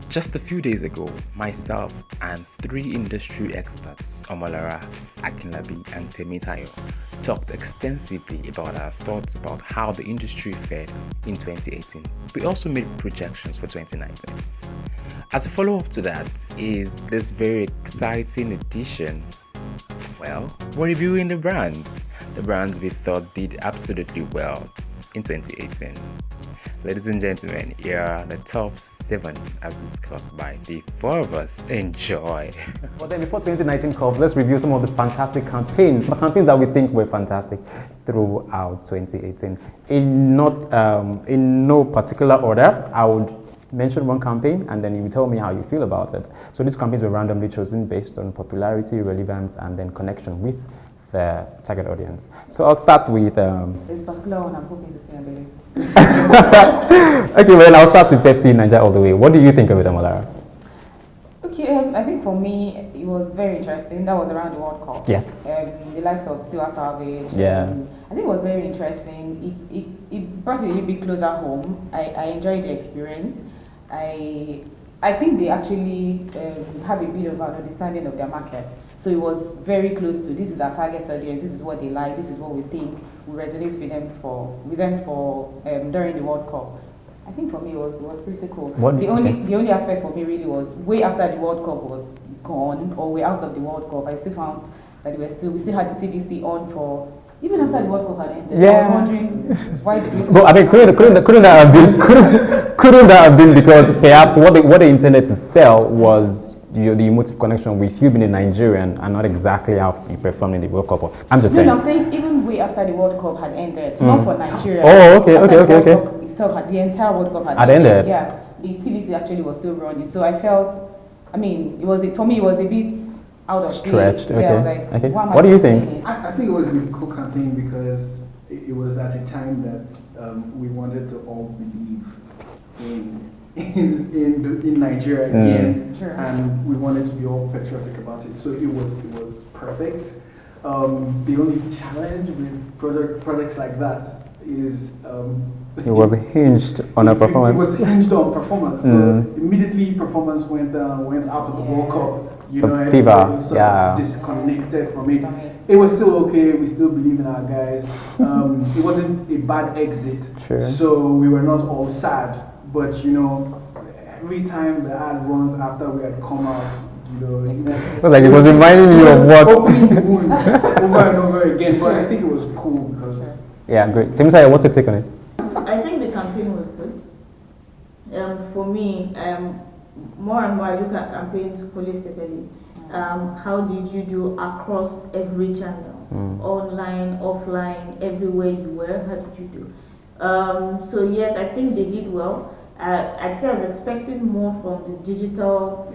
Just a few days ago, myself and three industry experts, Omolara, Akinlabi, and Temitayo, talked extensively about our thoughts about how the industry fared in 2018. We also made projections for 2019. As a follow-up to that is this very exciting edition. Well, we're reviewing the brands we thought did absolutely well in 2018. Ladies and gentlemen, here are the top 7 as discussed by the 4 of us. Enjoy! Well then, before 2019 comes, let's review some of the fantastic campaigns, the campaigns that we think were fantastic throughout 2018. In no particular order, I would mention one campaign and then you will tell me how you feel about it. So these campaigns were randomly chosen based on popularity, relevance, and then connection with the target audience. So I'll start with... This particular one I'm hoping to see on the list. Okay, well, I'll start with Pepsi Nigeria all the way. What do you think of it, Amolara? Okay, I think for me, it was very interesting. That was around the World Cup. Yes. The likes of Tiwa Savage. Yeah. I think it was very interesting. It brought it a little bit closer home. I enjoyed the experience. I think they actually have a bit of an understanding of their market. So it was very close to, this is our target audience, this is what they like, this is what we think will resonate with them for during the World Cup. I think for me it was pretty cool. The only aspect for me really was way after the World Cup was gone, or way out of the World Cup, I still found that we still had the TVC on for even after the World Cup had ended. Yeah. I was wondering why did we? Well, I mean, couldn't that have been because perhaps what they intended to sell was the emotive connection with you being a Nigerian and not exactly how you performed in the World Cup. I'm just saying. No, I'm saying even way after the World Cup had ended, not for Nigeria. Oh, okay. The entire World Cup had ended. Yeah, the TVC actually was still running. So I felt, I mean, for me it was a bit out of stretched. Okay. Yeah, okay. What do you think? I think it was a cool campaign because it was at a time that we wanted to all believe in Nigeria again, Sure. and we wanted to be all patriotic about it. So it was perfect. The only challenge with projects like that is it was hinged on a performance. It was hinged on performance. So immediately performance went out of the World Cup. Fever, disconnected from it. It was still okay. We still believe in our guys. It wasn't a bad exit, Sure. So we were not all sad. But every time the ad runs after we had come out, like it was reminding you of what opening the wound over and over again. But I think it was cool because great. Temitayo, what's your take on it? I think the campaign was good. For me, more and more I look at campaigns holistically. How did you do across every channel? Online, offline, everywhere you were, how did you do? So yes, I think they did well. I'd say I was expecting more from the digital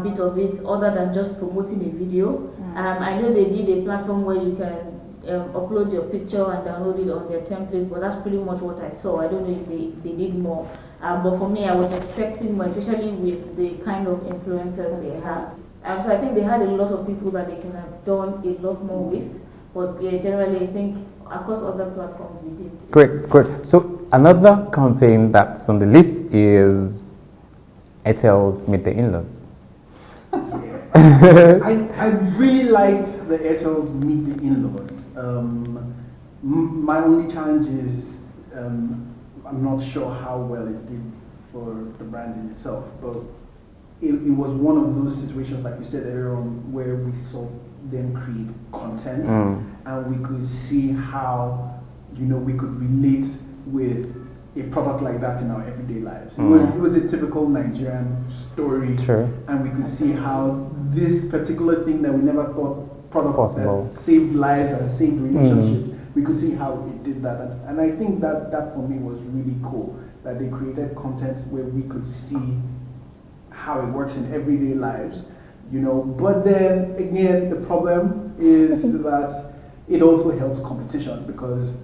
bit of it, other than just promoting a video. I know they did a platform where you can upload your picture and download it on their template, but that's pretty much what I saw. I don't know if they did more. But for me, I was expecting more, especially with the kind of influencers they had. So I think they had a lot of people that they can have done a lot more with. But yeah, generally, I think across other platforms we did. Great. So another campaign that's on the list is Airtel's Meet the In-Laws. I really liked the Airtel's Meet the In-Laws. My only challenge is I'm not sure how well it did for the brand in itself, but it was one of those situations, like you said earlier on, where we saw them create content and we could see how we could relate with a product like that in our everyday lives. It was a typical Nigerian story, Sure. And we could see how this particular thing that we never thought product Possible. that saved lives and saved relationships, we could see how it did that. And I think that for me was really cool, that they created content where we could see how it works in everyday lives, But then again, the problem is that it also helps competition because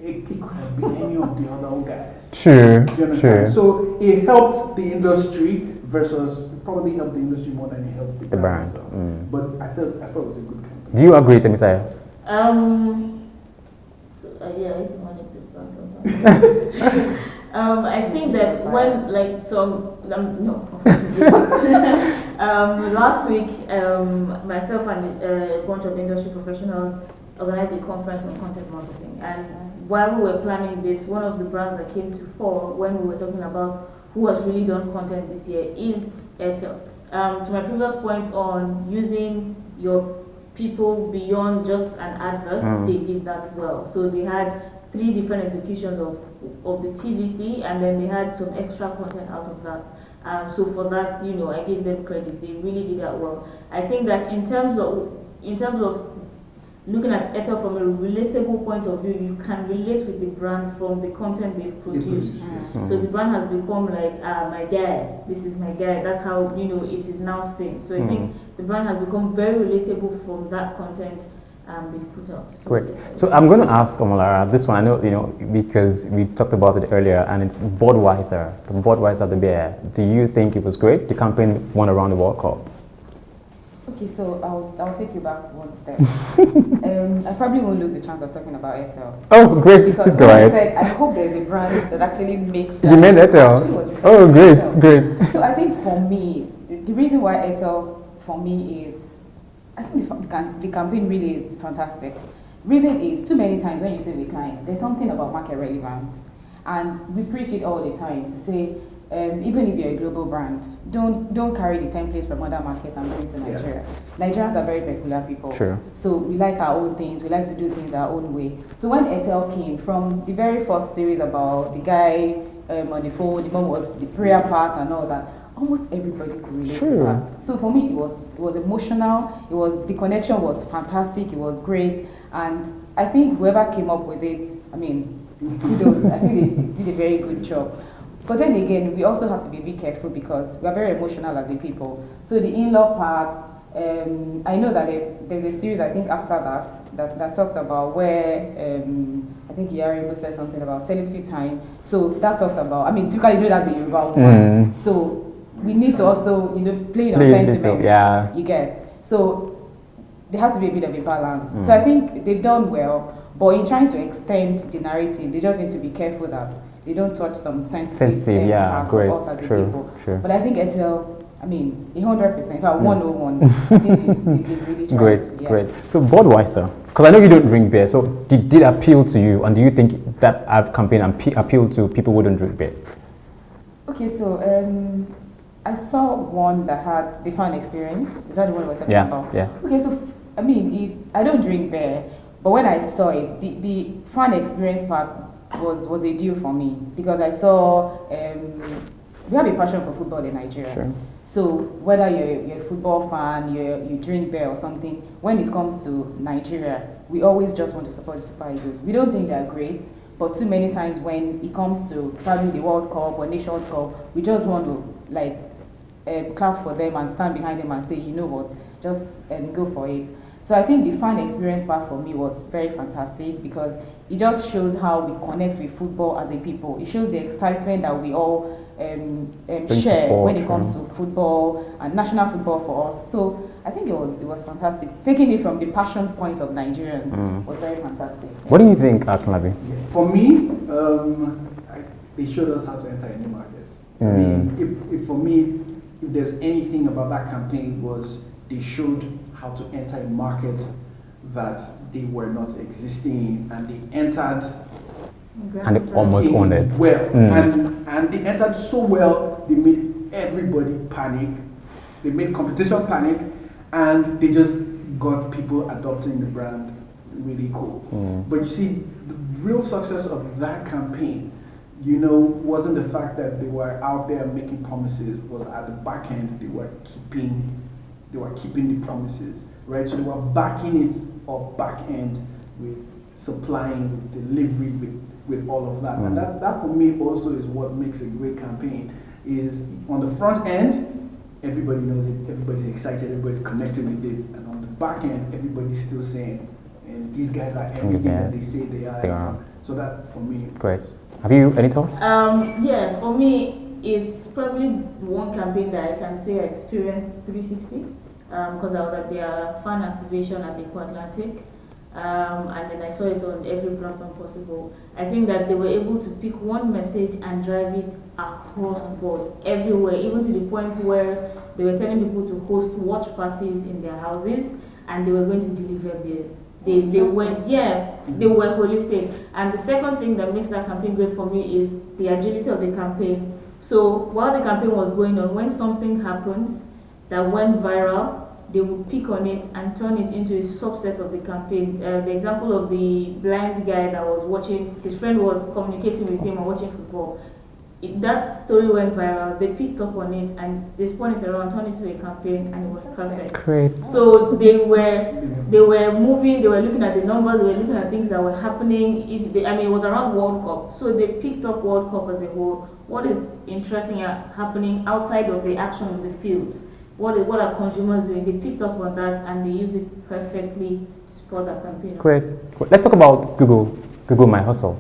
it could have been any of the other guys. Sure. So it helped the industry versus it probably helped the industry more than it helped the brand. But I thought it was a good campaign. Do you agree, Temitayo? Yeah, I used to manage this brand sometimes. I think that when, like, so, no. Last week, myself and a bunch of industry professionals organized a conference on content marketing. And while we were planning this, one of the brands that came to fore when we were talking about who has really done content this year is Airtel. To my previous point on using your people beyond just an advert, they did that well. So they had 3 different executions of the TVC, and then they had some extra content out of that. So for that, you know, I give them credit. They really did that well. I think that in terms of looking at Airtel from a relatable point of view, you can relate with the brand from the content they've produced. So the brand has become like, my guy, this is my guy. That's how, you know, it is now seen. So I think the brand has become very relatable from that content they've put out. So great. So I'm going to ask Omolara, this one, I know, you know, because we talked about it earlier, and it's Budweiser, the beer. Do you think it was great? The campaign won around the World Cup. Okay, so I'll take you back one step. I probably won't lose the chance of talking about Airtel. Oh, great. Because Please go ahead. I said, I hope there's a brand that actually makes that. You meant Airtel? Actually was Oh, great, Airtel. great. So I think for me, the reason why Airtel for me is, I think the campaign really is fantastic. Reason is, too many times when you sit with clients, there's something about market relevance. And we preach it all the time to say, even if you're a global brand, don't carry the templates from other markets and bring it to Nigeria. Nigerians are very peculiar people. Sure. So we like our own things, we like to do things our own way. So when Airtel came, from the very first series about the guy on the phone, the mom was the prayer part and all that, almost everybody could relate to that. So for me, it was emotional, the connection was fantastic, it was great. And I think whoever came up with it, I mean, kudos, I think they did a very good job. But then again, we also have to be careful because we are very emotional as a people. So the in-law part, I know that there's a series, I think after that talked about where, I think Yaribo said something about selfie time. So that talks about, I mean, typically you know that's a Yoruba woman. So we need to also, you know, play on sentiment, you get. So there has to be a bit of a balance. So I think they've done well, but in trying to extend the narrative, they just need to be careful that they don't touch some sensitive parts of us as a people. But I think Airtel, I mean, 100%, if I 101, I think they really tried. Great. So Budweiser, because I know you don't drink beer, so did it appeal to you, and do you think that ad campaign appealed to people who don't drink beer? Okay, so I saw one that had the fan experience. Is that the one we're talking about? Yeah. Okay, so I mean, I don't drink beer, but when I saw it, the fan experience part was a deal for me because I saw we have a passion for football in Nigeria. Sure. So whether you're a football fan, you drink beer or something, when it comes to Nigeria, we always just want to support the Super Eagles. We don't think they're great, but too many times when it comes to probably the World Cup or Nations Cup, we just want to like clap for them and stand behind them and say, you know what, just go for it. So I think the fan experience part for me was very fantastic because it just shows how we connect with football as a people. It shows the excitement that we all share when it comes to football and national football for us. So I think it was fantastic. Taking it from the passion point of Nigerians was very fantastic. What do you think, Akinlabi? For me, they showed us how to enter a new market. I mean, if for me, if there's anything about that campaign was they showed how to enter a market that they were not existing in, and they entered and they almost won it. Well, and they entered so well, they made everybody panic. They made competition panic, and they just got people adopting the brand really cool. But you see, the real success of that campaign, you know, wasn't the fact that they were out there making promises, was at the back end they were keeping the promises, right? So they were backing it up back end with supplying, with delivery, with all of that. And that for me also is what makes a great campaign, is on the front end, everybody knows it, everybody's excited, everybody's connected with it, and on the back end, everybody's still saying, and these guys are everything that they say they are. So that for me. Great. Have you any thoughts? Yeah, for me, it's probably one campaign that I can say I experienced 360 because I was at their fan activation at Eco Atlantic. and then I saw it on every platform possible. I think that they were able to pick one message and drive it across board, everywhere, even to the point where they were telling people to host watch parties in their houses, and they were going to deliver beers. They went, yeah, they were holistic. And the second thing that makes that campaign great for me is the agility of the campaign. So while the campaign was going on, when something happens that went viral, they would pick on it and turn it into a subset of the campaign. The example of the blind guy that was watching, his friend was communicating with him and watching football. That story went viral. They picked up on it and they spun it around, turned it into a campaign, and it was perfect. Great. So they were moving. They were looking at the numbers. They were looking at things that were happening. It was around World Cup, so they picked up World Cup as a whole. What is interesting happening outside of the action on the field? What are consumers doing? They picked up on that and they used it perfectly to support that campaign. Great. Let's talk about Google My Hustle.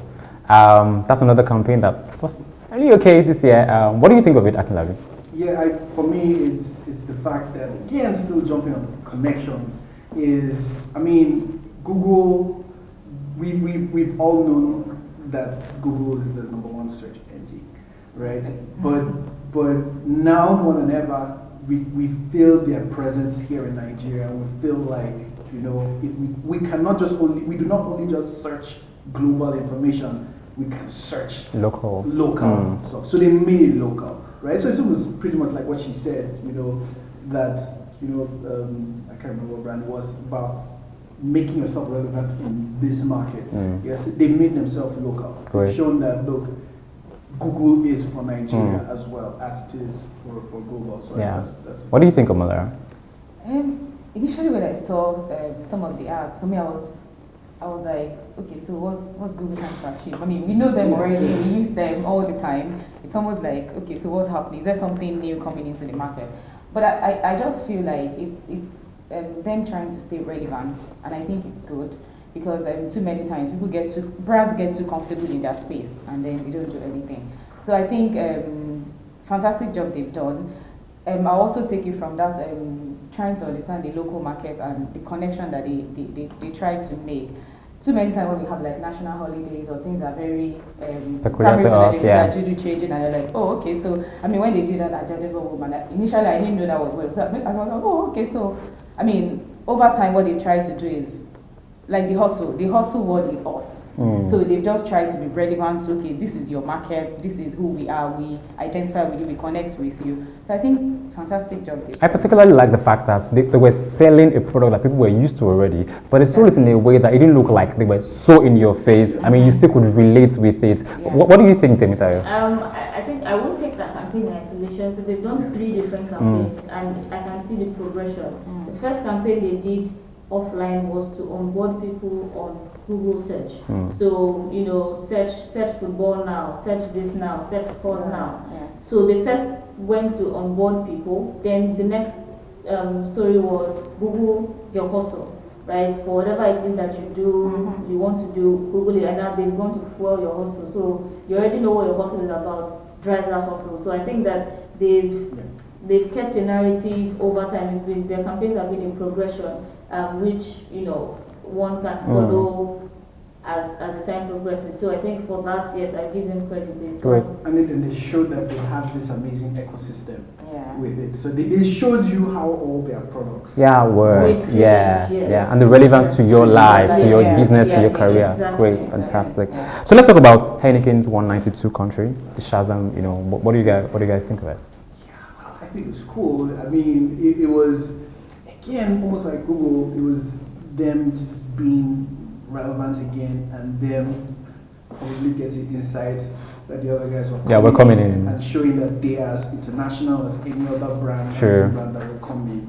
That's another campaign that was really okay this year. What do you think of it, Akinlabi? Yeah, for me, it's the fact that, again, still jumping on connections, Google, we've all known that Google is the #1 search engine, right? But now more than ever, we feel their presence here in Nigeria, and we feel like, if we cannot just we do not only just search global information, we can search local stuff. So they made it local, right? So it was pretty much like what she said, that, I can't remember what brand it was, about making yourself relevant in this market. Yes, they made themselves local. Great. They've shown that, look, Google is for Nigeria as well as it is for global. So yeah. That's what do you think, Omolara? Initially, when I saw some of the ads, for me, I was like, okay, so what's Google trying to achieve? We know them already. We use them all the time. It's almost like, okay, so what's happening? Is there something new coming into the market? But I just feel like it's them trying to stay relevant, and I think it's good. Because too many times brands get too comfortable in their space and then they don't do anything. So I think fantastic job they've done. I'll also take it from that trying to understand the local market and the connection that they try to make. Too many times when we have like national holidays or things are very peculiar to us, yeah. do changing and you're like, oh, okay, so when they did that at Jadeba Woman, initially I didn't know that was well. So I was like, oh, okay, so over time what they try to do is like the hustle word is us. So they've just tried to be relevant. So, okay, this is your market, this is who we are, we identify with you, we connect with you. So I think fantastic job. I particularly like the fact that they were selling a product that people were used to already, but they sold it in a way that it didn't look like they were so in your face. You still could relate with it. Yeah. What do you think, Temitayo? I think I won't take that campaign in isolation. So they've done 3 different campaigns, and I can see the progression. The first campaign they did offline was to onboard people on Google search. So, search football now, search this now, search scores now. Yeah. So they first went to onboard people. Then the next story was Google your hustle, right? For whatever it is that you do, you want to do, Google it, and now they want to fuel your hustle. So you already know what your hustle is about, drive that hustle. So I think that they've kept a narrative over time. Their campaigns have been in progression. Which one can follow as the time progresses. So I think for that, yes, I give them credit. Great. And they showed that they have this amazing ecosystem with it. So they showed you how all their products work. Yeah, and the relevance to your life, to your business, to your career. Exactly, great, fantastic. Yeah. So let's talk about Heineken's 192 country, the Shazam. What do you guys think of it? Yeah, I think it's cool. It was. Again, almost like Google, it was them just being relevant again and them probably getting insights that the other guys were coming in and showing that they are as international as any other brand, brand that will come in.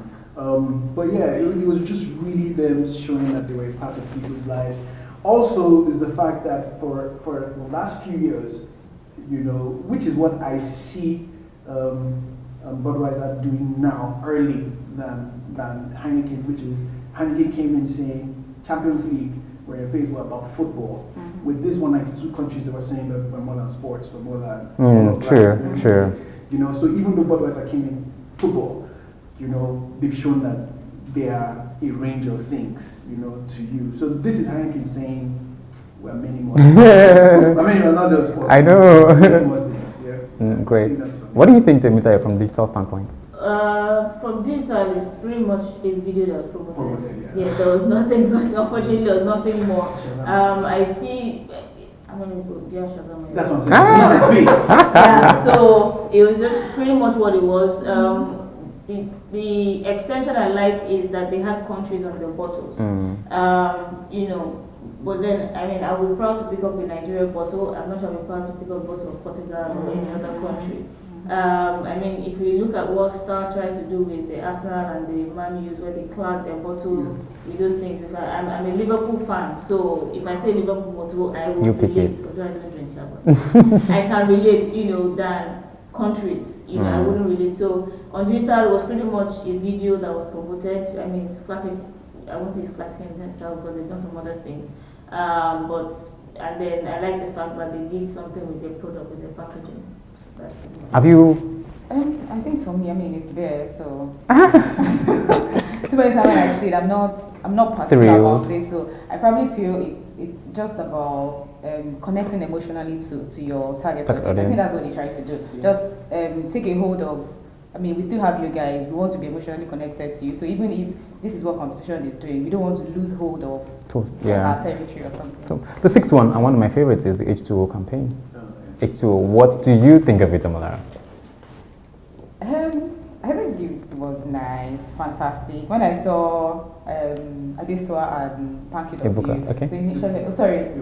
But yeah, it was just really them showing that they were a part of people's lives. Also is the fact that for the last few years, which is what I see Budweiser doing now early than Heineken, which is Heineken came in saying Champions League, where your face were about football. With this 192 countries, they were saying that we're more than sports, we're more than sure. So even though Budweiser came in football, they've shown that they are a range of things, to you. So this is Heineken saying, we're many more. We're many more, not just for. I know. Many more things. Yeah. Great. What do you think, Temitayo, from digital standpoint? From digital, it's pretty much a video that was promoted. Yeah. Yes, there was nothing exactly. Unfortunately, there was nothing more. I see. I'm gonna go. That's what I'm saying. Yeah, so it was just pretty much what it was. The extension I like is that they had countries on their bottles. But then, I will be proud to pick up a Nigeria bottle. I'm not sure I'll be proud to pick up a bottle of Portugal or any other country. If you look at what Star tries to do with the Arsenal and the Man U's, where they clag their bottle with those things. I'm a Liverpool fan, so if I say Liverpool bottle, I will relate. Although I don't drink that, I can relate, than countries. I wouldn't relate. So on digital, it was pretty much a video that was promoted. It's classic. I won't say it's classic in style because they've done some other things. And then I like the fact that they did something with their product, with their packaging. Have you? I think for me, it's beer. So too many times when I see it, I'm not particular about it. So I probably feel it's just about connecting emotionally to your target audience. I think that's what they try to do. Just take a hold of. We still have you guys. We want to be emotionally connected to you. So even if this is what competition is doing, we don't want to lose hold of our territory or something. So the sixth one, and one of my favorites, is the H2O campaign. H2O, what do you think of it, Omolara? I think it was nice, fantastic. When I saw Adesua and Pankit of Ebuka, You, okay. so initially,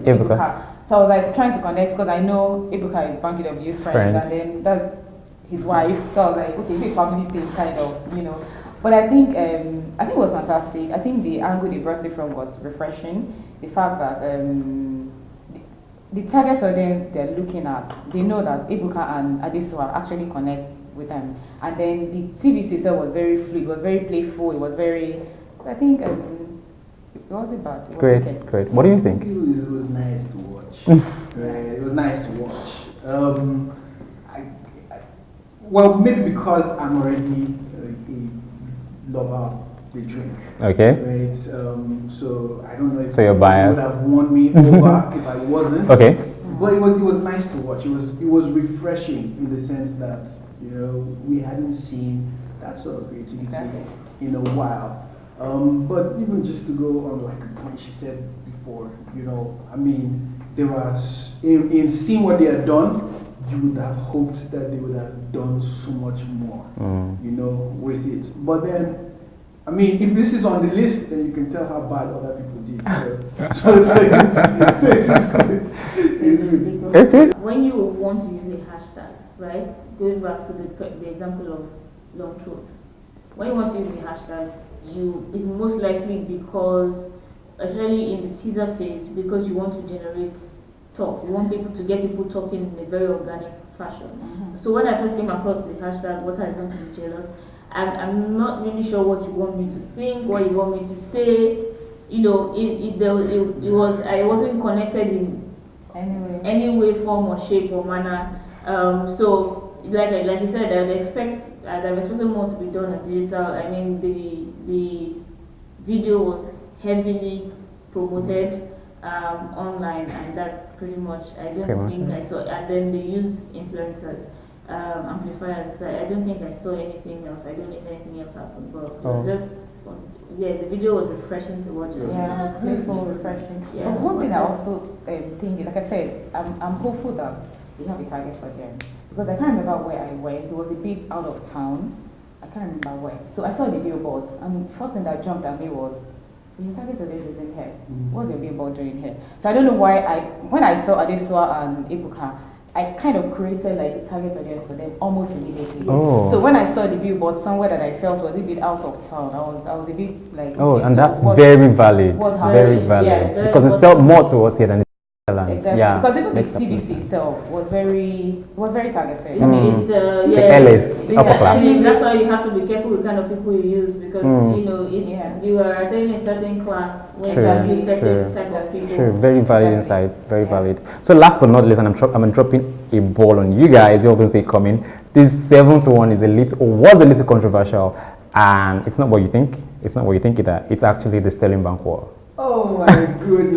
Ebuka. So I was trying to connect because I know Ebuka is Pankit of You's friend, and then that's his wife. So I was like, okay, big family thing, kind of, But I think it was fantastic. I think the angle they brought it from was refreshing. The fact that the target audience they're looking at, they know that Ebuka and Adesua actually connect with them. And then the TVC itself was very fluid, it was very playful, it was very, so I think it wasn't bad. It was okay. Great. What do you think? It was nice to watch. It was nice to watch. Well, maybe because I'm already a lover of the drink. Okay. Right? So I don't know if you're biased. It would have won me over if I wasn't. Okay. But it was nice to watch. It was refreshing in the sense that we hadn't seen that sort of creativity in a while. But even just to go on like a point she said before, there was in seeing what they had done, you would have hoped that they would have done so much more, with it. But then, if this is on the list, then you can tell how bad other people did. It's ridiculous. Okay. When you want to use a hashtag, right? Going back to the example of long throat. When you want to use a hashtag, it's most likely because, especially in the teaser phase, because you want to generate talk. You want people to get people talking in a very organic fashion. So when I first came across the hashtag, what I want to be jealous, I'm not really sure what you want me to think, what you want me to say. I wasn't connected in any way, form or shape or manner. So like you said, I'd have expected more to be done on digital. The video was heavily promoted online, and that's pretty much. I saw. And then they used influencers, amplifiers. So I don't think I saw anything else. I don't know if anything else happened, but it was just. Yeah, the video was refreshing to watch. Yeah, it was playful, refreshing. Yeah. But one thing I also think, like I said, I'm hopeful that they have a target audience because I can't remember where I went. It was a bit out of town. I can't remember where. So I saw the billboard, and the first thing that jumped at me was, your target audience is in here. What's your billboard doing here? So I don't know why when I saw Adesua and Ebuka, I kind of created like a target audience for them almost immediately. Oh. So when I saw the billboard somewhere that I felt was a bit out of town, I was a bit like. Oh, okay, and so that's very valid. Very valid. Yeah, because it sells more to us here than exactly. Yeah, because even the CBC itself was very targeted. It's the elites, upper class. That's why you have to be careful with kind of people you use because you are attending a certain class when you use certain types of people. Sure, very valid insights. Very valid. So last but not least, and I'm dropping a ball on you guys. You all don't see it coming. This seventh one is was a little controversial. And it's not what you think. It's not what you think either. It's actually the Sterling Bank War. Oh my goodness.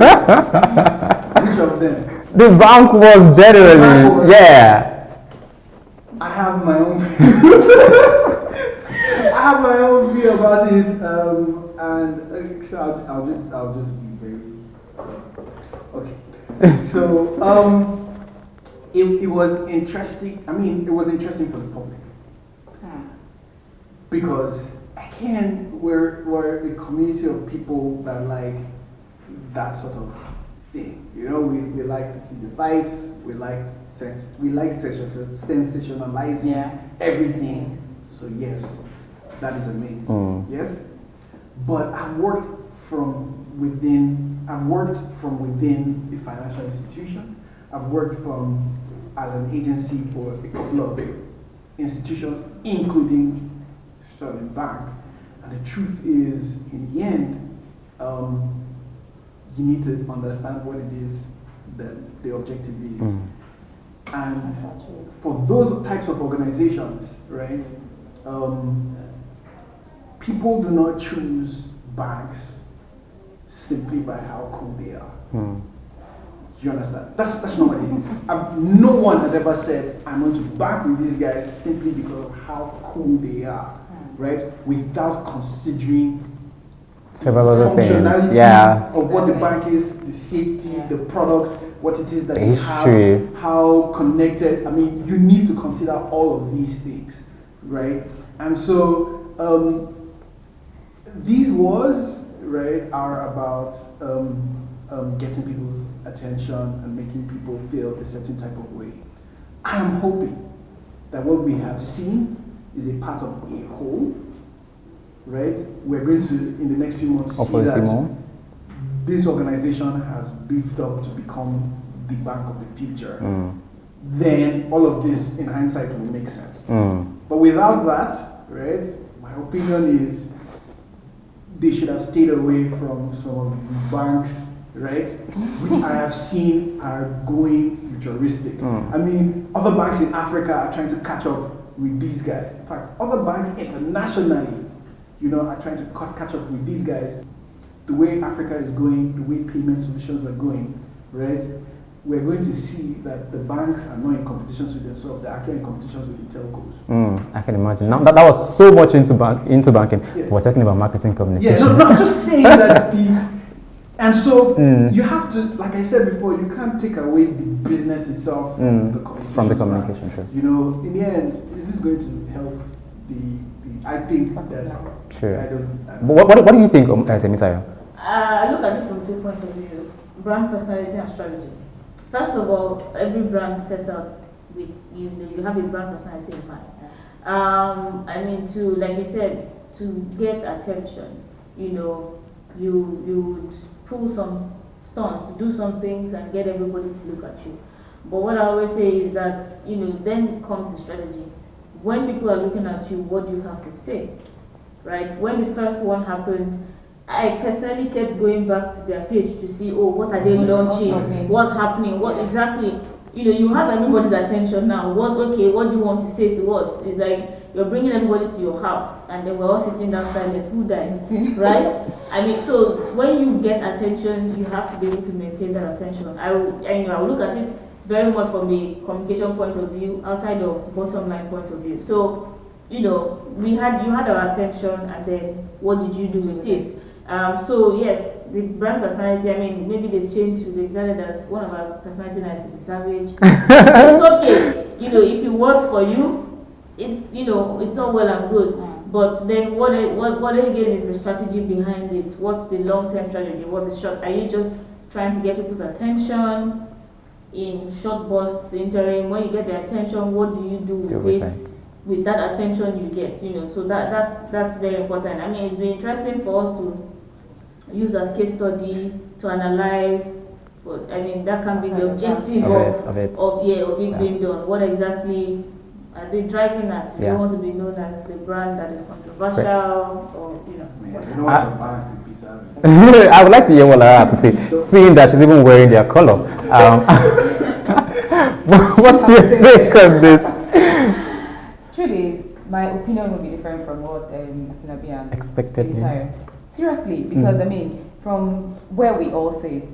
Which of them? The bank was generally, Bank wars. yeah. I have my own view. I have my own view about it, and so I'll just be very okay. So it was interesting. I mean, it was interesting for the public because again, we're a community of people that like that sort of thing. You know, we like to see the fights. We like sensationalizing everything. So yes, that is amazing. Yes, but I've worked from within. I've worked from within a financial institution. I've worked as an agency for a couple of institutions, including Sterling Bank. And the truth is, in the end, you need to understand what it is that the objective is. And for those types of organizations, right, people do not choose banks simply by how cool they are. You understand? That's not what it is. No one has ever said, I'm going to bank with these guys simply because of how cool they are, right? Without considering several other things. Functionalities of what the bank is, the safety, the products, what it is that they have, how connected. I mean, you need to consider all of these things, right? And so these wars, right, are about getting people's attention and making people feel a certain type of way. I am hoping that what we have seen is a part of a whole, right? We're going to, in the next few months, see that this organization has beefed up to become the bank of the future. Then all of this, in hindsight, will make sense. But without that, right, my opinion is they should have stayed away from some of the banks, right, which I have seen are going futuristic. I mean, other banks in Africa are trying to catch up with these guys. In fact, other banks internationally, you know, are trying to catch up with these guys. The way Africa is going, the way payment solutions are going, right, we're going to see that the banks are not in competitions with themselves, they're actually in competitions with the telcos. I can imagine. Now, that was so much into banking. We're talking about marketing communication. Yeah, no, I'm just saying that and so you have to, like I said before, you can't take away the business itself from the communication. Sure. You know, in the end, this is going to help I think that. Sure. I don't what do you think, Temitayo? I look at it from 2 points of view: brand personality and strategy. First of all, every brand sets out with you have a brand personality in mind. I mean, to, like you said, to get attention, you know, you would pull some stunts, do some things, and get everybody to look at you. But what I always say is that, you know, then comes the strategy. When people are looking at you, what do you have to say, right? When the first one happened, I personally kept going back to their page to see, oh, what are they launching? What's happening? What exactly? You know, you have everybody's attention now. What do you want to say to us? It's like you're bringing everybody to your house, and then we're all sitting down silent. Who died? Right? I mean, so when you get attention, you have to be able to maintain that attention. I will look at it very much from the communication point of view, outside of bottom line point of view. So, you know, you had our attention, and then what did you do with it? So yes, the brand personality, I mean, maybe they've decided that one of our personality is to be savage. It's okay. You know, if it works for you, it's, you know, it's all well and good. But then what again is the strategy behind it? What's the long-term strategy? What's the short? Are you just trying to get people's attention in short bursts, interim? When you get their attention, what do you do with it? With that attention you get, you know, so that's very important. I mean, it's been interesting for us to use as case study to analyze. But I mean, that can be the objective of it being done. What exactly are they driving at? Do they want to be known as the brand that is controversial, or you know? I would like to hear what Lara has to say, seeing that she's even wearing their color. What's your take on this? Truly, my opinion will be different from what Akinabi and Expected, Temitayo. Seriously, because I mean, from where we all sit,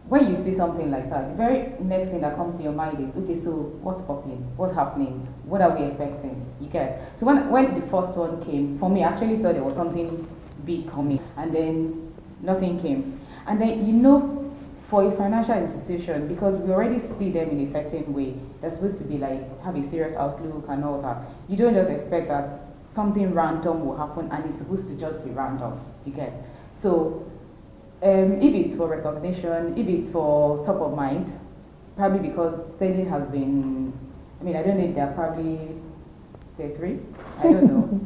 when you see something like that, the very next thing that comes to your mind is, okay, so what's popping? What's happening? What are we expecting? You get? So when the first one came, for me, I actually thought there was something big coming, and then nothing came. And then, you know, for a financial institution, because we already see them in a certain way, they're supposed to be like, have a serious outlook and all that. You don't just expect that something random will happen and it's supposed to just be random, you get? So, if it's for recognition, if it's for top of mind, probably because Sterling has been, I mean, I don't know if they're probably, say 3, I don't know.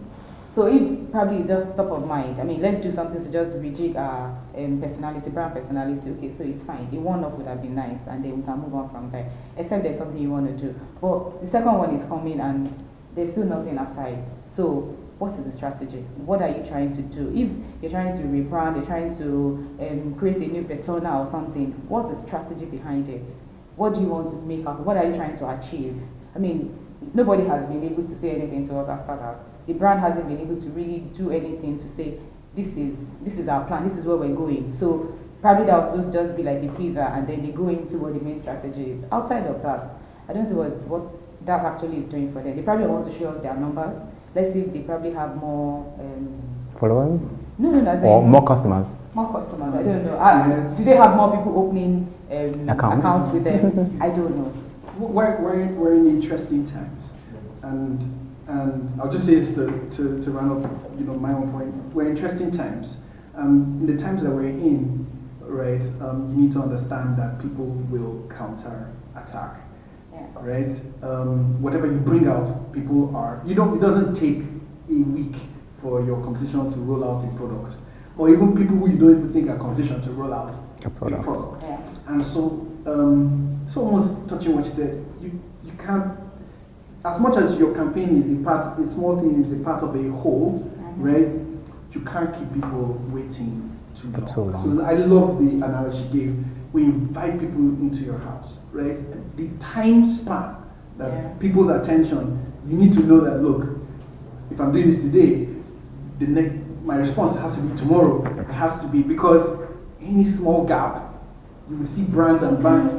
So if probably it's just top of mind, I mean, let's do something to just rejig our personality, brand personality, okay, so it's fine. The one-off would have been nice, and then we can move on from there, except there's something you want to do. But the second one is coming, and there's still nothing after it. So what is the strategy? What are you trying to do? If you're trying to rebrand, you're trying to create a new persona or something, what's the strategy behind it? What do you want to make out? What are you trying to achieve? I mean, nobody has been able to say anything to us after that. The brand hasn't been able to really do anything to say, this is our plan, this is where we're going. So probably that was supposed to just be like a teaser, and then they go into what the main strategy is. Outside of that, I don't see what that actually is doing for them. They probably want to show us their numbers. Let's see if they probably have more followers? No, or more customers? More customers, I don't know. Do they have more people opening accounts with them? I don't know. We're in interesting times, and I'll just say this to round up, you know, my own point. We're in interesting times. In the times that we're in, right, you need to understand that people will counter attack. Right? Whatever you bring out, people are. It doesn't take a week for your competition to roll out a product, or even people who you don't even think are competition to roll out a product. Yeah. And so, it's almost touching what you said. You can't, as much as your campaign is a small thing is a part of a whole, right? You can't keep people waiting too long. So I love the analogy she gave. We invite people into your house, right? The time span that people's attention, you need to know that, look, if I'm doing this today, my response has to be tomorrow. It has to be, because any small gap, you will see brands and banks.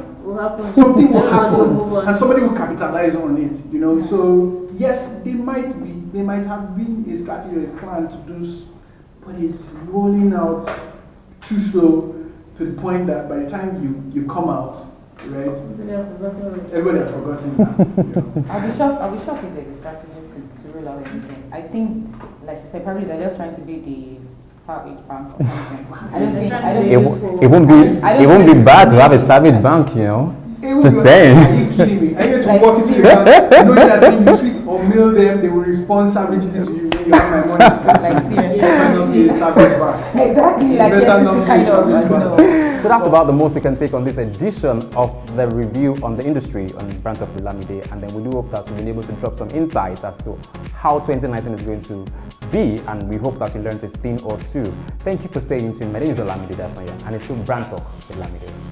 Something will happen, and somebody will capitalize on it. You know, so yes, they might have been a strategy or a plan to do, but it's rolling out too slow, to the point that by the time you come out, right, everybody has forgotten that. You know. I'll be shocked if there's a strategy to roll out anything. I think, like you said, probably they're just trying to be the Savage Bank or something. It won't be bad to have a Savage Bank, you know. Just saying. Are you kidding me? I need to walk into your house, knowing that when you tweet or mail them, they will respond savagely to you when you have my money. Like seriously. Not be a Savage Bank. Exactly. Like yes, kind of, you know. So that's about the most we can take on this edition of the review on the industry on brands of Olamide, and then we do hope that we've been able to drop some insights as to how 2019 is going to be, and we hope that you learned a thing or two. Thank you for staying tuned. My name is Olamide Dasanya, and it's still Brand Talk with Olamide.